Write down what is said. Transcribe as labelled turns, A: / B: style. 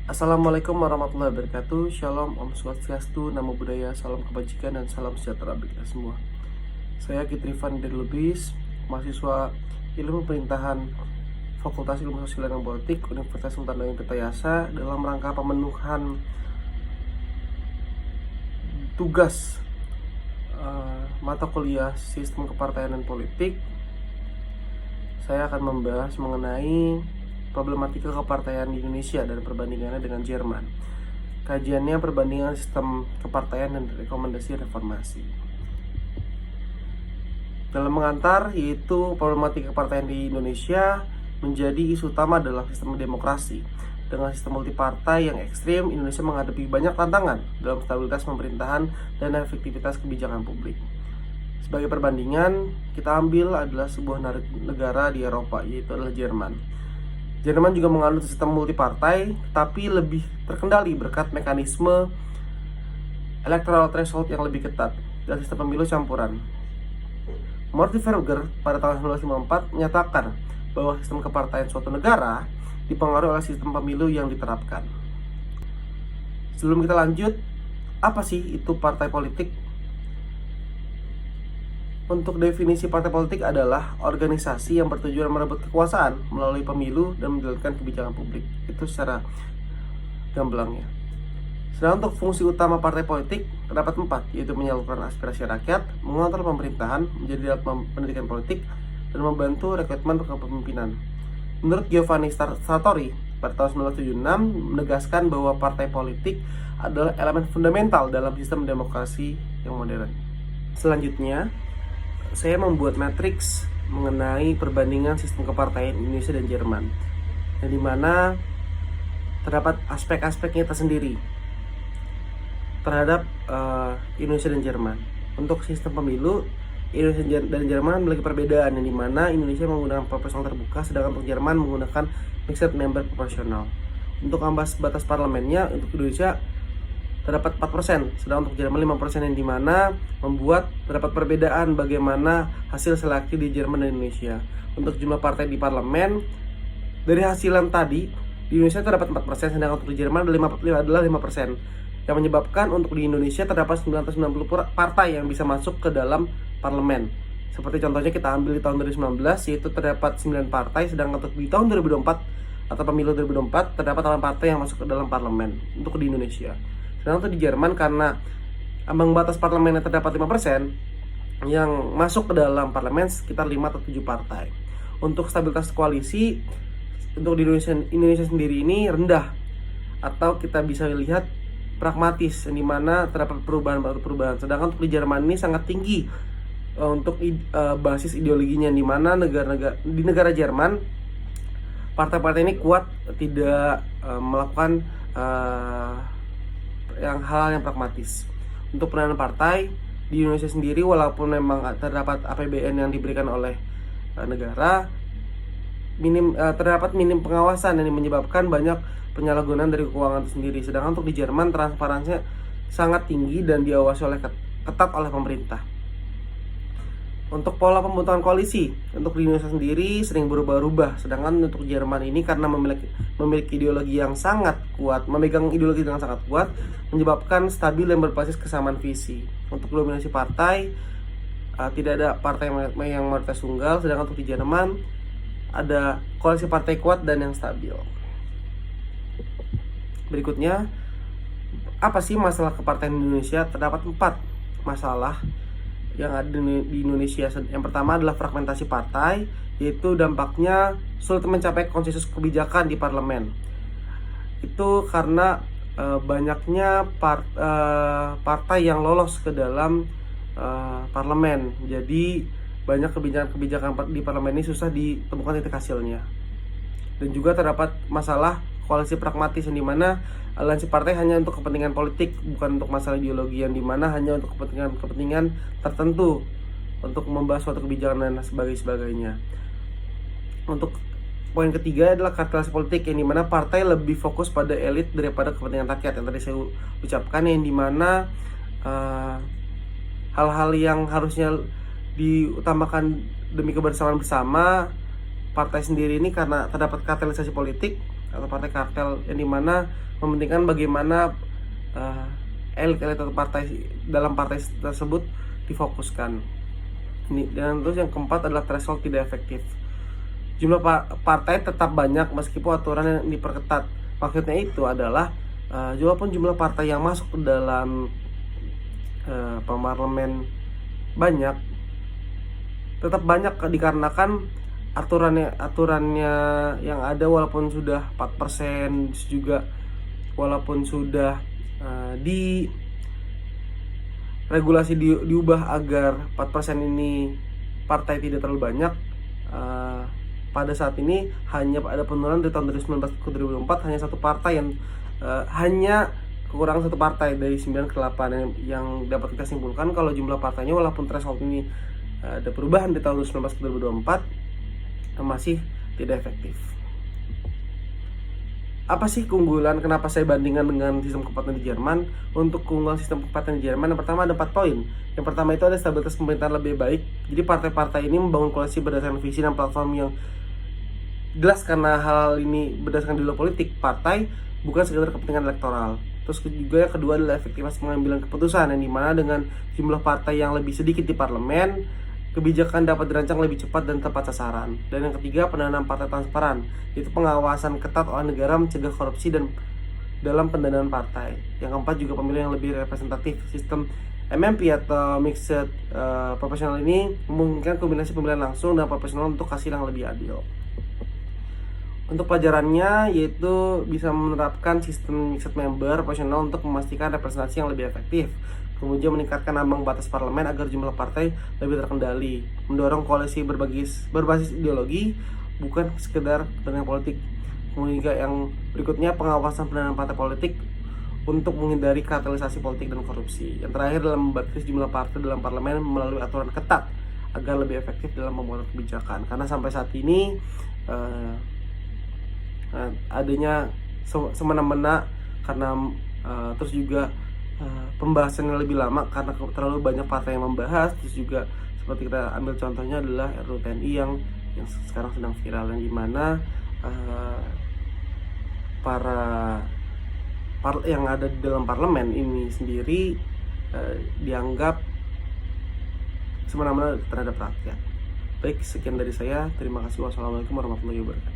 A: Assalamualaikum warahmatullahi wabarakatuh. Shalom, Om Swastiastu, Namo Buddhaya, salam kebajikan dan salam sejahtera bagi kita semua. Saya Kitrifan dari Lubis, mahasiswa Ilmu Pemerintahan Fakultas Ilmu Sosial dan Politik Universitas Sultan Tirtayasa dalam rangka pemenuhan tugas mata kuliah Sistem Kepartaian dan Politik. Saya akan membahas mengenai problematika kepartaian di Indonesia dan perbandingannya dengan Jerman. Kajiannya perbandingan sistem kepartaian dan rekomendasi reformasi. Dalam mengantar, yaitu problematika kepartaian di Indonesia menjadi isu utama dalam sistem demokrasi. Dengan sistem multipartai yang ekstrim, Indonesia menghadapi banyak tantangan dalam stabilitas pemerintahan dan efektivitas kebijakan publik. Sebagai perbandingan, kita ambil adalah sebuah negara di Eropa, yaitu adalah Jerman. Jerman juga menganut sistem multipartai, tapi lebih terkendali berkat mekanisme electoral threshold yang lebih ketat dan sistem pemilu campuran. Morty Verger pada tahun 1954 menyatakan bahwa sistem kepartaian suatu negara dipengaruhi oleh sistem pemilu yang diterapkan. Sebelum kita lanjut, apa sih itu partai politik? Untuk definisi partai politik adalah organisasi yang bertujuan merebut kekuasaan melalui pemilu dan menjalankan kebijakan publik. Itu secara gamblangnya. Sedangkan untuk fungsi utama partai politik terdapat 4, yaitu menyalurkan aspirasi rakyat, mengontrol pemerintahan, menjadi alat pendidikan politik, dan membantu rekrutmen kepemimpinan. Menurut Giovanni Sartori pada tahun 1976 menegaskan bahwa partai politik adalah elemen fundamental dalam sistem demokrasi yang modern. Selanjutnya, saya membuat matriks mengenai perbandingan sistem kepartaian Indonesia dan Jerman, yang dimana terdapat aspek-aspeknya tersendiri terhadap Indonesia dan Jerman. Untuk sistem pemilu, Indonesia dan Jerman memiliki perbedaan, yang dimana Indonesia menggunakan proporsional terbuka, sedangkan untuk Jerman menggunakan mixed member proporsional. Untuk ambang batas parlemennya, untuk Indonesia terdapat 4%, sedangkan untuk Jerman 5%, yang dimana membuat terdapat perbedaan bagaimana hasil seleksi di Jerman dan Indonesia. Untuk jumlah partai di parlemen, dari hasilan tadi di Indonesia terdapat 4%, sedangkan untuk di Jerman adalah 5%, yang menyebabkan untuk di Indonesia terdapat 990 partai yang bisa masuk ke dalam parlemen. Seperti contohnya kita ambil di tahun 2019, yaitu terdapat 9 partai, sedangkan untuk di tahun 2024 atau pemilu 2024 terdapat 8 partai yang masuk ke dalam parlemen untuk di Indonesia. Dan untuk di Jerman, karena ambang batas parlemennya terdapat 5%, yang masuk ke dalam parlemen sekitar 5 atau 7 partai. Untuk stabilitas koalisi, untuk di Indonesia sendiri ini rendah, atau kita bisa lihat pragmatis, yang dimana terdapat perubahan. Sedangkan untuk di Jerman ini sangat tinggi untuk basis ideologinya, yang dimana di negara Jerman partai-partai ini kuat, tidak melakukan hal-hal yang pragmatis. Untuk pendanaan partai di Indonesia sendiri, walaupun memang terdapat APBN yang diberikan oleh negara, terdapat minim pengawasan yang menyebabkan banyak penyalahgunaan dari keuangan itu sendiri. Sedangkan untuk di Jerman transparansinya sangat tinggi dan diawasi oleh ketat oleh pemerintah. Untuk pola pembentukan koalisi, untuk di Indonesia sendiri sering berubah-ubah, sedangkan untuk Jerman ini karena memiliki ideologi yang sangat kuat, memegang ideologi yang sangat kuat, menyebabkan stabil dan berbasis kesamaan visi. Untuk dominasi partai, tidak ada partai yang mayoritas tunggal, sedangkan untuk di Jerman ada koalisi partai kuat dan yang stabil. Berikutnya, apa sih masalah kepartaian di Indonesia? Terdapat 4 masalah yang ada di Indonesia. Yang pertama adalah fragmentasi partai, yaitu dampaknya sulit mencapai konsensus kebijakan di parlemen. Itu karena banyaknya partai yang lolos ke dalam parlemen. Jadi banyak kebijakan di parlemen ini susah ditemukan titik hasilnya. Dan juga terdapat masalah koalisi pragmatis, yang dimana aliansi partai hanya untuk kepentingan politik, bukan untuk masalah ideologi, yang dimana hanya untuk kepentingan tertentu untuk membahas suatu kebijakan dan sebagainya. Untuk poin ketiga adalah kalkulasi politik, yang dimana partai lebih fokus pada elit daripada kepentingan rakyat, yang tadi saya ucapkan, yang dimana hal-hal yang harusnya diutamakan demi kebersamaan bersama partai sendiri ini karena terdapat kapitalisasi politik atau partai kartel, yang dimana mementingkan bagaimana elit-elit atau partai dalam partai tersebut difokuskan. Dan terus yang keempat adalah threshold tidak efektif. Jumlah partai tetap banyak meskipun aturan yang diperketat. Maksudnya itu adalah walaupun jumlah partai yang masuk ke dalam parlemen banyak, tetap banyak dikarenakan aturannya yang ada, walaupun sudah 4%, juga walaupun sudah di regulasi diubah agar 4% ini partai tidak terlalu banyak. Pada saat ini hanya ada penurunan dari tahun 2019 ke 2024, hanya satu partai yang hanya kekurangan satu partai dari 9 ke 8 yang dapat kita simpulkan kalau jumlah partainya walaupun threshold ini ada perubahan di tahun 2019 ke 2024 masih tidak efektif. Apa sih keunggulan? Kenapa saya bandingkan dengan sistem kepartaian di Jerman? Untuk keunggulan sistem kepartaian di Jerman, yang pertama ada 4 poin. Yang pertama itu ada stabilitas pemerintahan lebih baik. Jadi partai-partai ini membangun koalisi berdasarkan visi dan platform yang jelas, karena hal ini berdasarkan ideologi politik partai, bukan sekedar kepentingan elektoral. Terus juga yang kedua adalah efektivitas pengambilan keputusan, yang dimana dengan jumlah partai yang lebih sedikit di parlemen, kebijakan dapat dirancang lebih cepat dan tepat sasaran. Dan yang ketiga, pendanaan partai transparan, yaitu pengawasan ketat oleh negara mencegah korupsi dan dalam pendanaan partai. Yang keempat juga pemilihan yang lebih representatif. Sistem MMP atau Mixed Proportional ini memungkinkan kombinasi pemilihan langsung dan proporsional untuk hasil yang lebih adil. Untuk pelajarannya yaitu bisa menerapkan sistem mixed member proporsional untuk memastikan representasi yang lebih efektif. Kemudian meningkatkan ambang batas parlemen agar jumlah partai lebih terkendali, mendorong koalisi berbasis ideologi bukan sekedar kepentingan politik. Kemudian yang berikutnya pengawasan pendanaan partai politik untuk menghindari kartelisasi politik dan korupsi. Yang terakhir adalah membatasi jumlah partai dalam parlemen melalui aturan ketat agar lebih efektif dalam pembuatan kebijakan. Karena sampai saat ini adanya semena-mena karena terus juga pembahasannya lebih lama karena terlalu banyak partai yang membahas. Terus juga seperti kita ambil contohnya adalah RUU TNI yang sekarang sedang viral, yang dimana yang ada di dalam parlemen ini sendiri dianggap semena-mena terhadap rakyat. Baik, sekian dari saya. Terima kasih. Wassalamualaikum warahmatullahi wabarakatuh.